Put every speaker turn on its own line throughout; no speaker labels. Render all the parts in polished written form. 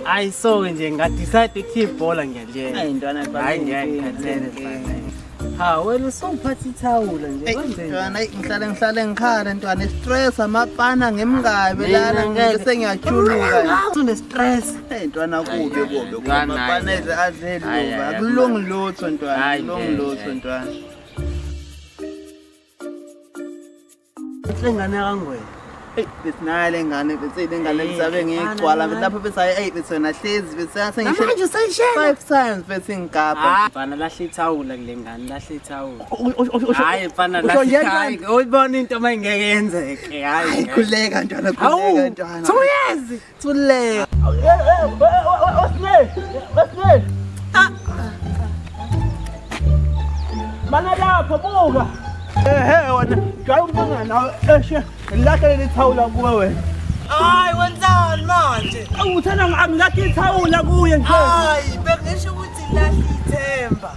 Hayi so nje ngadecide ukuthi ibhola ngiyadlela.
Hayi ntwana
Hayi ngiyakhathele mfana. Ha wena usawuphatha ithawula nje kwenze
ntwana ngihlale ngikhala ntwana stress amapana ngemngabe lana ngeke ngiyajuluka.
Une stress.
Hey ntwana kubi amapana adlela akulungi lutho ntwana akulungi lutho ntwana.
Sengane kangwena.
Besinale ngane betsile ngane lisabe ngigcwala lapho besaye betsona hlezi besase ngisho
manje usayishela
5 times besingigaba
mfana lahla ithawula kule ngane lahla ithawula hayi mfana lahla uyibona into mayingeke yenzeke hayi
khuleka ntwana khuleka ntwana
uyezi
thuleka
wasne mana lapha buka wena jwayele ukungana eshe ngilahla lethawula kuwe wena.
Hayi wenzani manje?
Uthanda angilahla ithawula kuye nje.
Hayi bengisho ukuthi lahla ithemba.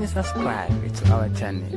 Subscribe to our channel.